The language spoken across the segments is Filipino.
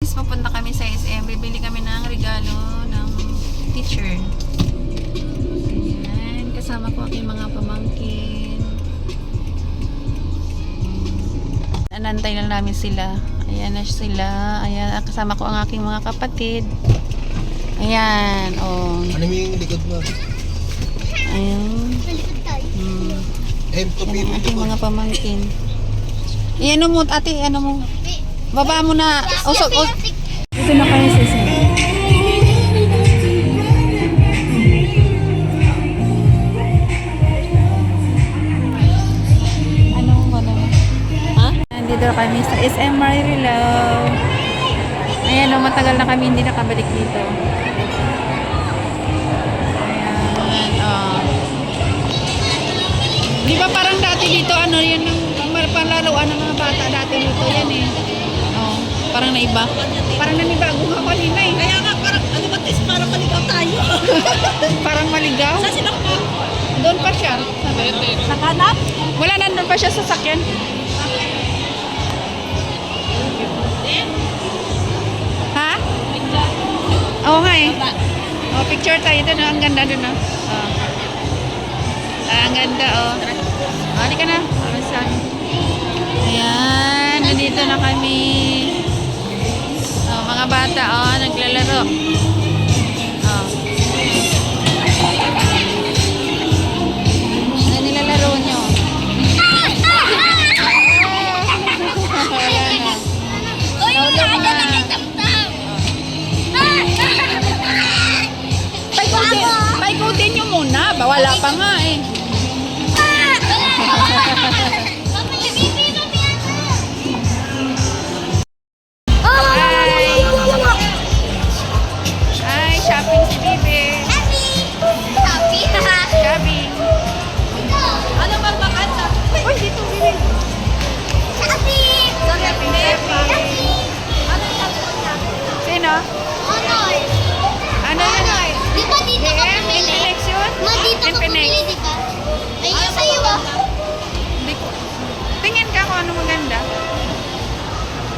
Papunta kami sa SM. Bibili kami ng regalo ng teacher. Ayan. Kasama ko aking mga pamangkin. Anantay na namin sila. Ayan na sila. Ayan. Kasama ko ang aking mga kapatid. Ayan. Oh. Ano yung likod mo? Ayan. Ayan ang aking mga pamangkin. Iyan mo, ate. Ano mo? Baba mo na. Usok. Ito na kayo sa SM. Nandito na kami sa SM Marilao. Ayan, matagal na kami hindi nakabalik dito. Ayan, di ba parang dati dito, ano, yun ang panlaruan ng mga bata dati dito, yan eh. Oh, parang naiba. Parang nanibago nga kanina eh. Kaya nga, parang, ano ba, tis, parang maligaw tayo. Parang maligaw. Saan sila po? Doon pa siya. Sa kanap? Wala, nandun pa siya sa sakyan. Ha? Oo nga eh. Oh, picture tayo doon. Ang ganda doon. Oh. Ang ganda oh. Halika na. Ayan. Nandito na kami. Oh, mga bata oh. Naglalaro. Oh. Ano nilalaro nyo? Wala na. Naulog na. Paikutin nyo muna. Wala pa nga eh. Ay, shopping si Bibi. Shopping. Ano bang makanta? Uy, dito Bibi. Ano yung tapos niya? Sino? Ano yun? Di ba dito ka pumili? Infinix yun? Ma, dito ka Infinix. pumili, di ba? Ayun sa'yo ah. Hindi ko. Tingin ka kung ano maganda.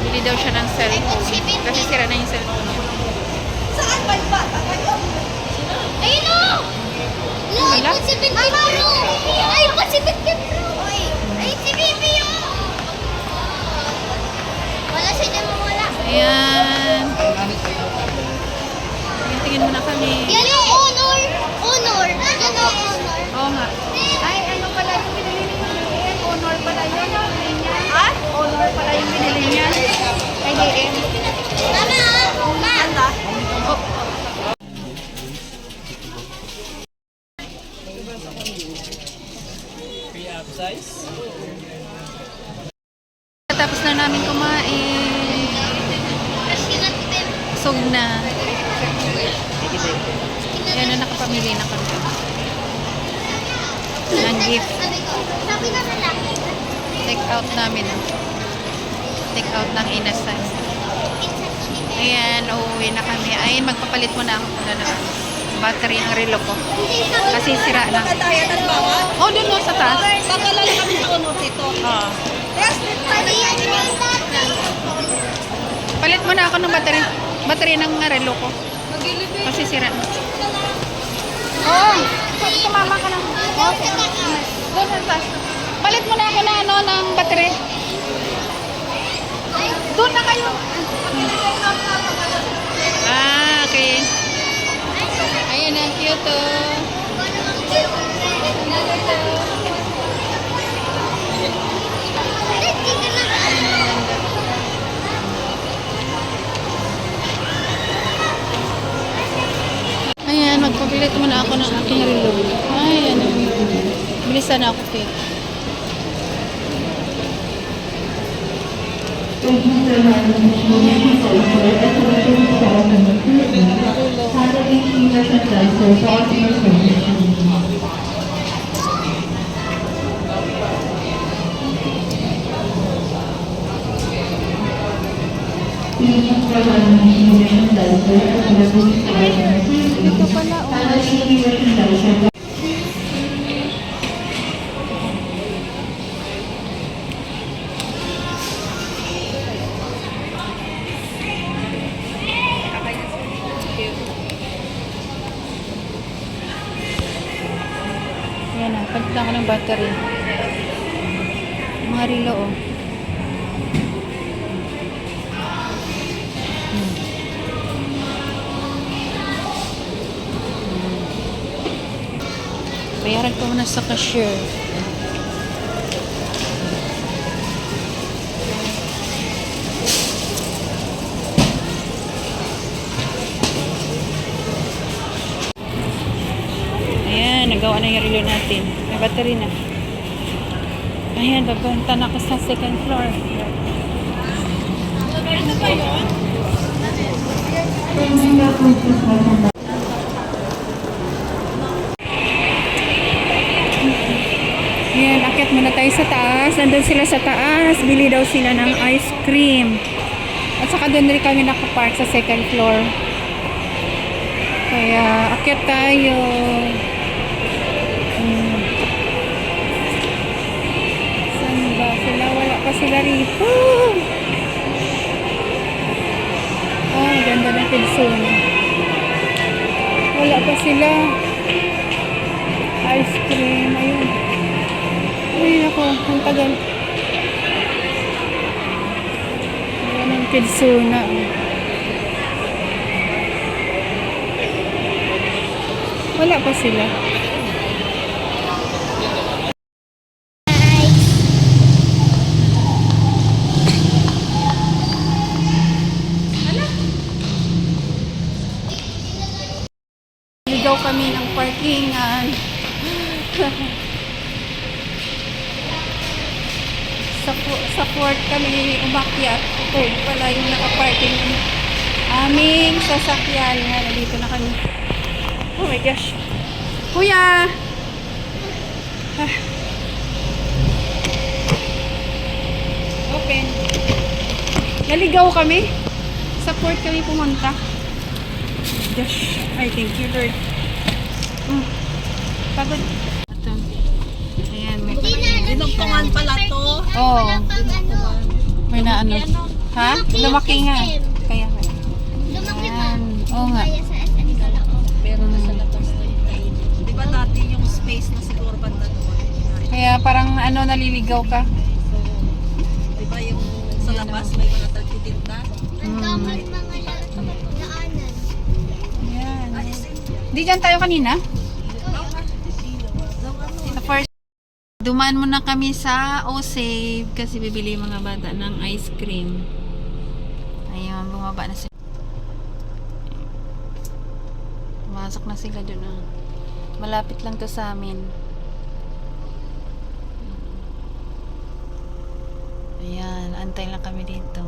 Bili daw siya ng cellphone. Kasi sira na yung cellphone niya. Saan ba yung bata kayo? Ayun o! Wala? Ay, si Bibi Pro! Ay, pa si Bibi Pro! Ay, si Bibi o! Wala siya dyan mawala. Ayan. Tingin mo na kami. Yan yung honor! Honor! Yan yung honor! Oo nga. Ay, ano pala yung binili niya? Ayan, honor pala yun. Ha? Honor pala yung binili niya. Kay DM. Mama! Ma! Oh. Tapos na namin kumain. Busog na. Ayan na, nakapamili na kami. Ang gift. Sabi na lalaki. Take out namin. Take out ng inasal. Ayan, uuwi na kami. Ayun, magpapalit muna ako na battery ng relo ko. Kasi sira na. Nakadaya ng bawat? Oh, doon no, sa taas. Pagkalala kami sa honor dito. Oh. Yes, Palit muna ako ng battery. Battery ng relo ko. Kasi sira na. Oh, sumama ka lang. Oh, doon sa taas. Palit muna ako na ano, ng battery. Doon na kayo. Ah, okay. Ayun, ang cute oh. Ayan, magpapilit muna ako ng aking relo. Ay, ano. Bilisan na ako, cake. Ito pala, oh. na ako ng battery. Mga relo, oh. Bayaran ko muna sa cashier. Ayan, nagawa na yung relo natin. May battery na. Ayan, babanta na ako sa second floor. Ito ba yun? Ayan, akyat muna tayo sa taas. Nandun sila sa taas. Bili daw sila ng ice cream. At saka doon rin kami nakapark sa second floor. Kaya, akyat tayo. Saan ba sila? Wala pa sila rito. Oh, ganda ng pilson. Wala pa sila. Ice cream. Ayun. Ay, ako. Ang tagal. Ayan ang pilsona. Wala pa sila. Ligaw kami ng parkingan. Sa fourth kami umakyat. Third pala yung nakaparking ng aming sasakyan. Nga, nandito na kami. Oh my gosh. Kuya! Ah. Open. Naligaw kami. Sa fourth kami pumunta. Gosh. Ay, thank you, Lord. Pagod. Ito. Ayan, may Dinugtungan pala to. Oo. May na ano. Ha? Lumaki nga. Kaya nga. Lumaki ba? Ayan. Oo nga. Kaya sa SM ka lang. Meron na sa labas na yung kain. Di ba dati yung space na siguro banda doon? Kaya parang ano, naliligaw ka. Di ba yung sa labas may mga tagtitinda? Ang daming mga daanan. Ayan. Di dyan tayo kanina? Sa first, dumaan muna kami sa O-Save kasi bibili yung mga bata ng ice cream. Ayun, bumaba na sila. Pumasok na sila dun. Ah. Malapit lang to sa amin. Ayan, antay lang kami dito.